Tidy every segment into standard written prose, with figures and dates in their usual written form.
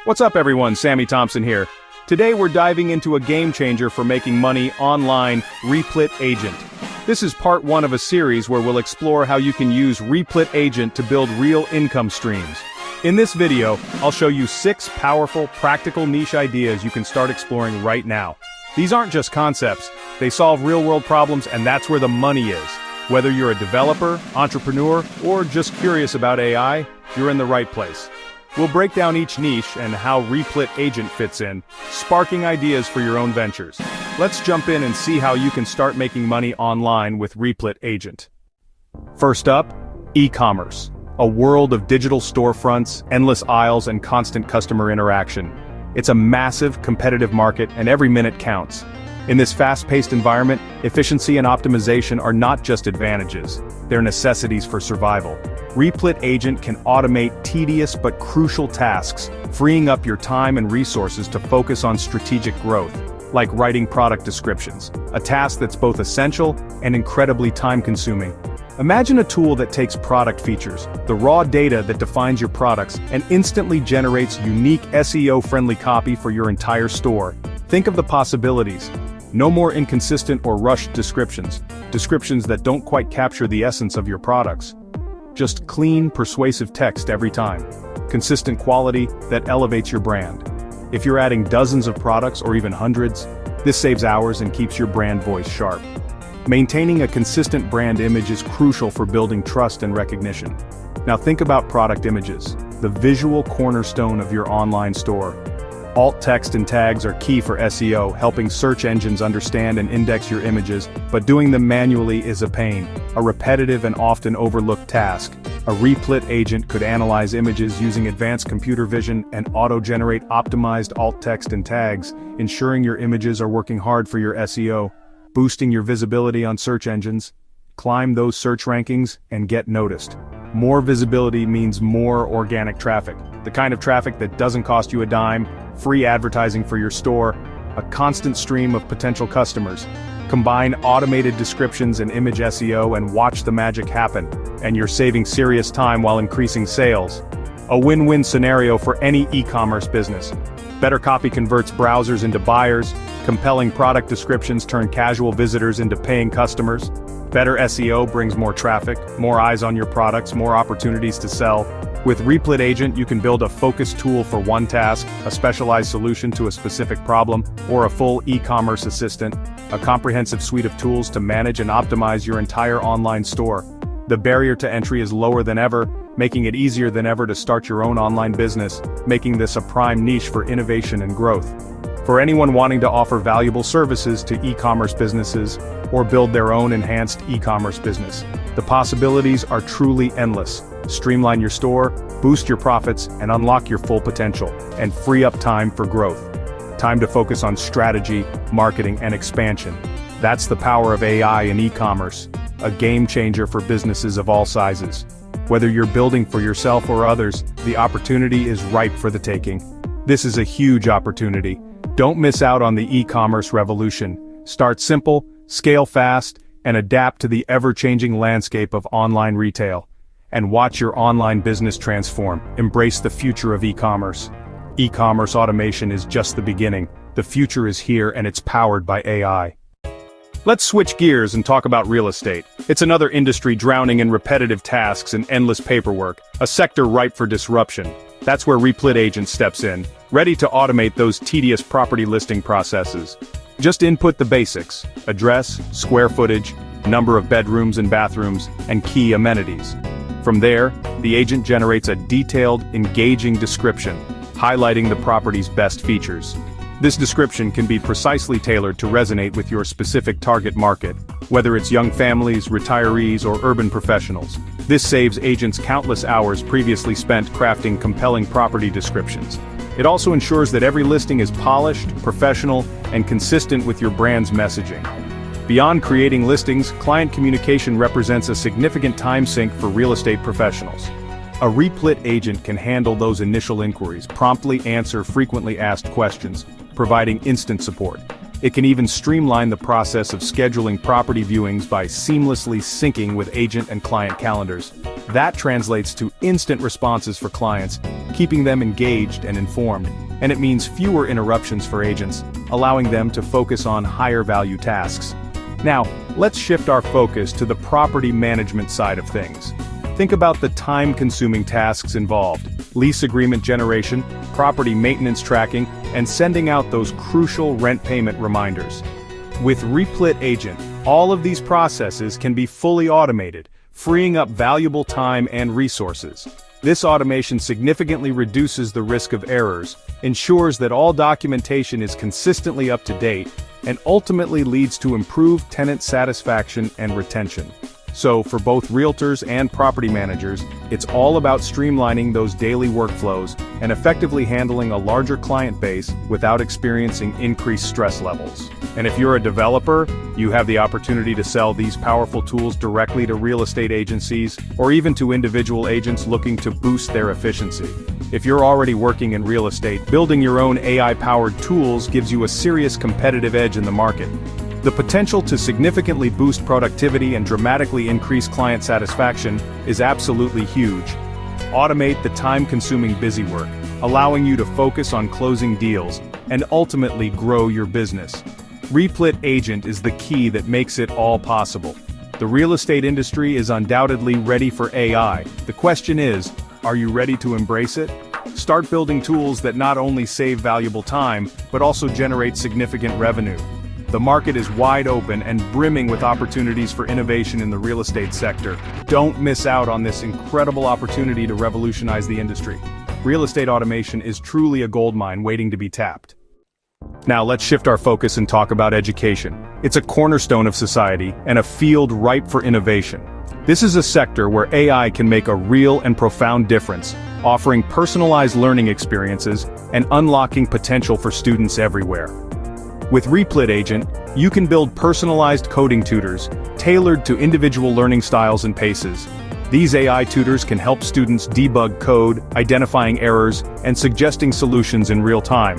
What's up everyone, Sammy Thompson here. Today we're diving into a game changer for making money online, Replit Agent. This is part 1 of a series where we'll explore how you can use Replit Agent to build real income streams. In this video, I'll show you 6 powerful, practical niche ideas you can start exploring right now. These aren't just concepts, they solve real-world problems, and that's where the money is. Whether you're a developer, entrepreneur, or just curious about AI, you're in the right place. We'll break down each niche and how Replit Agent fits in, sparking ideas for your own ventures. Let's jump in and see how you can start making money online with Replit Agent. First up, e-commerce. A world of digital storefronts, endless aisles, and constant customer interaction. It's a massive, competitive market, and every minute counts. In this fast-paced environment, efficiency and optimization are not just advantages, they're necessities for survival. Replit Agent can automate tedious but crucial tasks, freeing up your time and resources to focus on strategic growth, like writing product descriptions, a task that's both essential and incredibly time-consuming. Imagine a tool that takes product features, the raw data that defines your products, and instantly generates unique SEO-friendly copy for your entire store. Think of the possibilities. No more inconsistent or rushed descriptions that don't quite capture the essence of your products. Just clean, persuasive text every time. Consistent quality that elevates your brand. If you're adding dozens of products or even hundreds, this saves hours and keeps your brand voice sharp. Maintaining a consistent brand image is crucial for building trust and recognition. Now think about product images, the visual cornerstone of your online store. Alt text and tags are key for SEO, helping search engines understand and index your images, but doing them manually is a pain, a repetitive and often overlooked task. A Replit Agent could analyze images using advanced computer vision and auto-generate optimized alt text and tags, ensuring your images are working hard for your SEO, boosting your visibility on search engines. Climb those search rankings and get noticed. More visibility means more organic traffic, the kind of traffic that doesn't cost you a dime, free advertising for your store, a constant stream of potential customers. Combine automated descriptions and image SEO and watch the magic happen, and you're saving serious time while increasing sales. A win-win scenario for any e-commerce business. Better copy converts browsers into buyers, compelling product descriptions turn casual visitors into paying customers. Better SEO brings more traffic, more eyes on your products, more opportunities to sell. With Replit Agent, you can build a focused tool for one task, a specialized solution to a specific problem, or a full e-commerce assistant, a comprehensive suite of tools to manage and optimize your entire online store. The barrier to entry is lower than ever, making it easier than ever to start your own online business, making this a prime niche for innovation and growth. For anyone wanting to offer valuable services to e-commerce businesses, or build their own enhanced e-commerce business, the possibilities are truly endless. Streamline your store, boost your profits, and unlock your full potential, and free up time for growth. Time to focus on strategy, marketing, and expansion. That's the power of AI in e-commerce, a game changer for businesses of all sizes. Whether you're building for yourself or others, the opportunity is ripe for the taking. This is a huge opportunity. Don't miss out on the e-commerce revolution. Start simple, scale fast, and adapt to the ever-changing landscape of online retail. And watch your online business transform. Embrace the future of e-commerce. E-commerce automation is just the beginning. The future is here and it's powered by AI. Let's switch gears and talk about real estate. It's another industry drowning in repetitive tasks and endless paperwork, a sector ripe for disruption. That's where Replit Agent steps in, ready to automate those tedious property listing processes. Just input the basics: address, square footage, number of bedrooms and bathrooms, and key amenities. From there, the agent generates a detailed, engaging description, highlighting the property's best features. This description can be precisely tailored to resonate with your specific target market, whether it's young families, retirees, or urban professionals. This saves agents countless hours previously spent crafting compelling property descriptions. It also ensures that every listing is polished, professional, and consistent with your brand's messaging. Beyond creating listings, client communication represents a significant time sink for real estate professionals. A Replit Agent can handle those initial inquiries, promptly answer frequently asked questions, providing instant support. It can even streamline the process of scheduling property viewings by seamlessly syncing with agent and client calendars. That translates to instant responses for clients, keeping them engaged and informed, and it means fewer interruptions for agents, allowing them to focus on higher-value tasks. Now, let's shift our focus to the property management side of things. Think about the time-consuming tasks involved: lease agreement generation, property maintenance tracking, and sending out those crucial rent payment reminders. With Replit Agent, all of these processes can be fully automated, freeing up valuable time and resources. This automation significantly reduces the risk of errors, ensures that all documentation is consistently up to date, and ultimately leads to improved tenant satisfaction and retention. So, for both realtors and property managers, it's all about streamlining those daily workflows and effectively handling a larger client base without experiencing increased stress levels. And if you're a developer, you have the opportunity to sell these powerful tools directly to real estate agencies or even to individual agents looking to boost their efficiency. If you're already working in real estate, building your own AI-powered tools gives you a serious competitive edge in the market. The potential to significantly boost productivity and dramatically increase client satisfaction is absolutely huge. Automate the time-consuming busywork, allowing you to focus on closing deals and ultimately grow your business. Replit Agent is the key that makes it all possible. The real estate industry is undoubtedly ready for AI. The question is, are you ready to embrace it? Start building tools that not only save valuable time, but also generate significant revenue. The market is wide open and brimming with opportunities for innovation in the real estate sector. Don't miss out on this incredible opportunity to revolutionize the industry. Real estate automation is truly a goldmine waiting to be tapped. Now let's shift our focus and talk about education. It's a cornerstone of society and a field ripe for innovation. This is a sector where AI can make a real and profound difference, offering personalized learning experiences and unlocking potential for students everywhere. With Replit Agent, you can build personalized coding tutors, tailored to individual learning styles and paces. These AI tutors can help students debug code, identifying errors, and suggesting solutions in real time.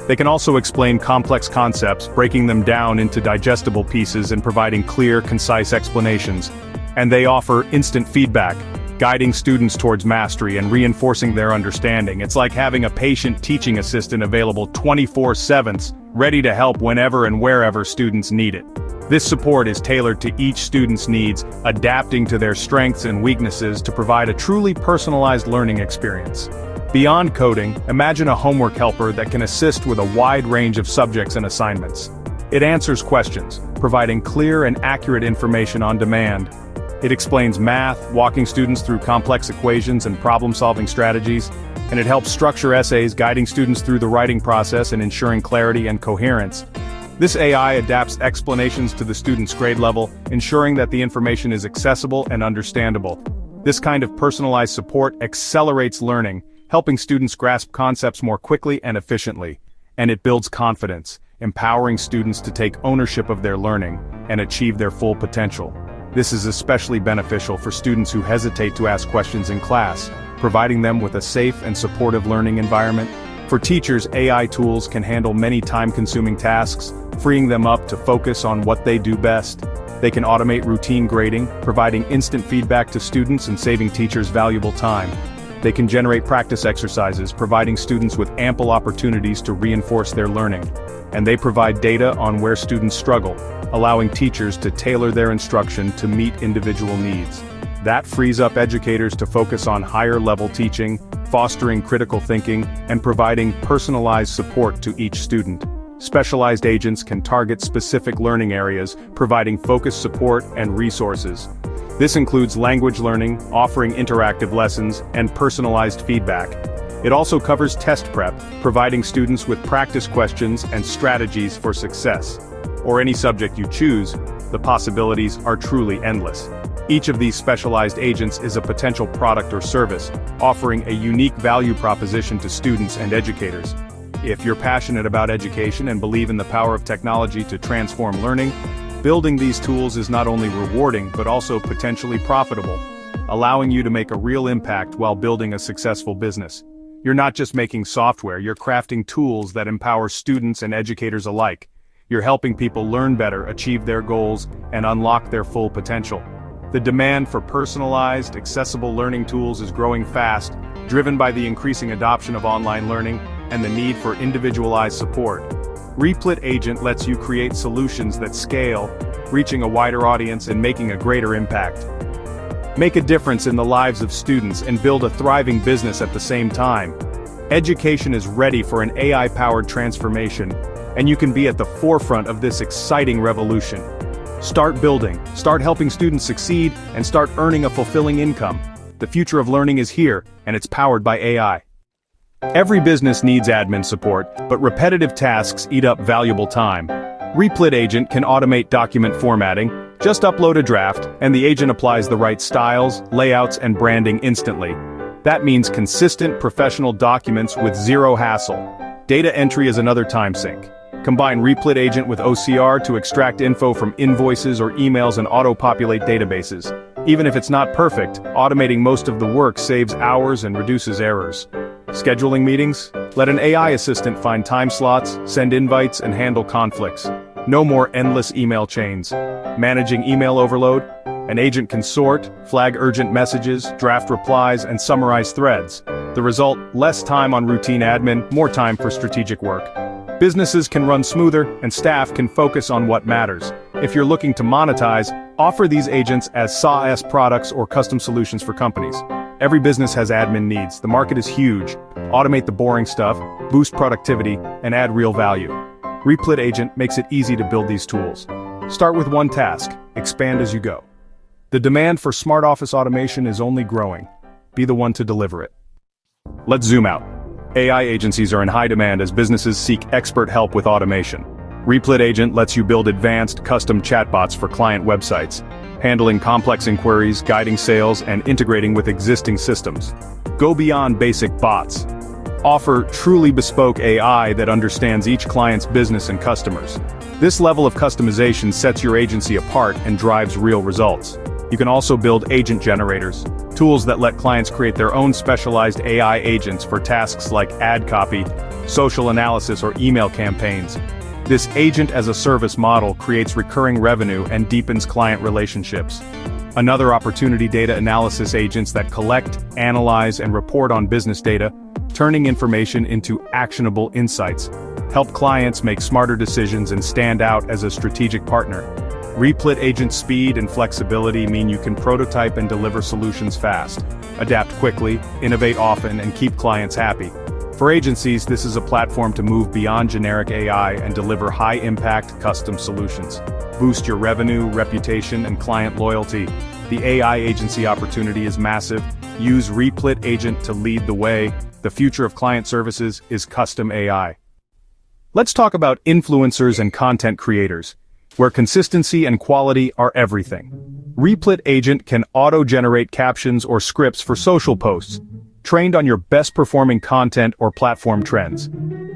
They can also explain complex concepts, breaking them down into digestible pieces and providing clear, concise explanations. And they offer instant feedback, guiding students towards mastery and reinforcing their understanding. It's like having a patient teaching assistant available 24/7, ready to help whenever and wherever students need it. This support is tailored to each student's needs, adapting to their strengths and weaknesses to provide a truly personalized learning experience. Beyond coding, imagine a homework helper that can assist with a wide range of subjects and assignments. It answers questions, providing clear and accurate information on demand. It explains math, walking students through complex equations and problem-solving strategies, and it helps structure essays, guiding students through the writing process and ensuring clarity and coherence. This AI adapts explanations to the student's grade level, ensuring that the information is accessible and understandable. This kind of personalized support accelerates learning, helping students grasp concepts more quickly and efficiently. And it builds confidence, empowering students to take ownership of their learning and achieve their full potential. This is especially beneficial for students who hesitate to ask questions in class, providing them with a safe and supportive learning environment. For teachers, AI tools can handle many time-consuming tasks, freeing them up to focus on what they do best. They can automate routine grading, providing instant feedback to students and saving teachers valuable time. They can generate practice exercises, providing students with ample opportunities to reinforce their learning. And they provide data on where students struggle, allowing teachers to tailor their instruction to meet individual needs. That frees up educators to focus on higher-level teaching, fostering critical thinking, and providing personalized support to each student. Specialized agents can target specific learning areas, providing focused support and resources. This includes language learning, offering interactive lessons, and personalized feedback. It also covers test prep, providing students with practice questions and strategies for success. Or any subject you choose, the possibilities are truly endless. Each of these specialized agents is a potential product or service, offering a unique value proposition to students and educators. If you're passionate about education and believe in the power of technology to transform learning, building these tools is not only rewarding but also potentially profitable, allowing you to make a real impact while building a successful business. You're not just making software, you're crafting tools that empower students and educators alike. You're helping people learn better, achieve their goals, and unlock their full potential. The demand for personalized, accessible learning tools is growing fast, driven by the increasing adoption of online learning and the need for individualized support. Replit Agent lets you create solutions that scale, reaching a wider audience and making a greater impact. Make a difference in the lives of students and build a thriving business at the same time. Education is ready for an AI-powered transformation, and you can be at the forefront of this exciting revolution. Start building, start helping students succeed, and start earning a fulfilling income. The future of learning is here, and it's powered by AI. Every business needs admin support, but repetitive tasks eat up valuable time. Replit Agent can automate document formatting. Just upload a draft, and the agent applies the right styles, layouts, and branding instantly. That means consistent, professional documents with zero hassle. Data entry is another time sink. Combine Replit Agent with OCR to extract info from invoices or emails and auto-populate databases. Even if it's not perfect, automating most of the work saves hours and reduces errors. Scheduling meetings? Let an AI assistant find time slots, send invites, and handle conflicts. No more endless email chains. Managing email overload? An agent can sort, flag urgent messages, draft replies, and summarize threads. The result: less time on routine admin, more time for strategic work. Businesses can run smoother, and staff can focus on what matters. If you're looking to monetize, offer these agents as SaaS products or custom solutions for companies. Every business has admin needs. The market is huge. Automate the boring stuff, boost productivity, and add real value. Replit Agent makes it easy to build these tools. Start with one task, expand as you go. The demand for smart office automation is only growing. Be the one to deliver it. Let's zoom out. AI agencies are in high demand as businesses seek expert help with automation. Replit Agent lets you build advanced, custom chatbots for client websites, handling complex inquiries, guiding sales, and integrating with existing systems. Go beyond basic bots. Offer truly bespoke AI that understands each client's business and customers. This level of customization sets your agency apart and drives real results. You can also build agent generators, tools that let clients create their own specialized AI agents for tasks like ad copy, social analysis, or email campaigns. This agent-as-a-service model creates recurring revenue and deepens client relationships. Another opportunity: data analysis agents that collect, analyze, and report on business data, turning information into actionable insights. Help clients make smarter decisions and stand out as a strategic partner. Replit Agent speed and flexibility mean you can prototype and deliver solutions fast, adapt quickly, innovate often, and keep clients happy. For agencies, this is a platform to move beyond generic AI and deliver high-impact, custom solutions. Boost your revenue, reputation, and client loyalty. The AI agency opportunity is massive. Use Replit Agent to lead the way. The future of client services is custom AI. Let's talk about influencers and content creators, where consistency and quality are everything. Replit Agent can auto-generate captions or scripts for social posts, trained on your best-performing content or platform trends.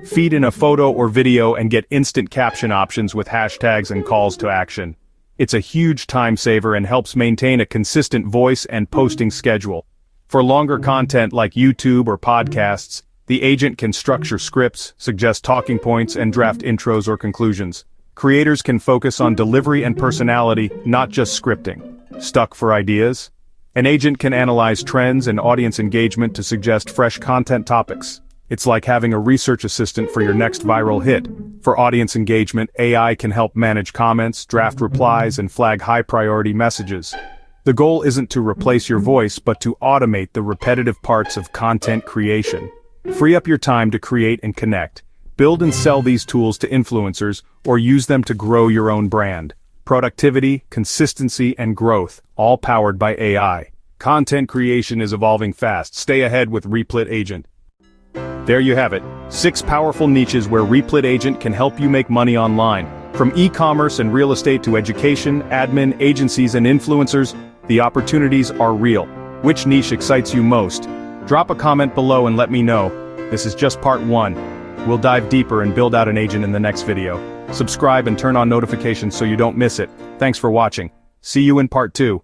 Feed in a photo or video and get instant caption options with hashtags and calls to action. It's a huge time saver and helps maintain a consistent voice and posting schedule. For longer content like YouTube or podcasts, the agent can structure scripts, suggest talking points, and draft intros or conclusions. Creators can focus on delivery and personality, not just scripting. Stuck for ideas? An agent can analyze trends and audience engagement to suggest fresh content topics. It's like having a research assistant for your next viral hit. For audience engagement, AI can help manage comments, draft replies, and flag high-priority messages. The goal isn't to replace your voice, but to automate the repetitive parts of content creation. Free up your time to create and connect. Build and sell these tools to influencers, or use them to grow your own brand. Productivity, consistency, and growth, all powered by AI. Content creation is evolving fast. Stay ahead with Replit Agent. There you have it, 6 powerful niches where Replit Agent can help you make money online. From e-commerce and real estate to education, admin, agencies, and influencers, the opportunities are real. Which niche excites you most? Drop a comment below and let me know. This is just part 1. We'll dive deeper and build out an agent in the next video. Subscribe and turn on notifications so you don't miss it. Thanks for watching. See you in part 2.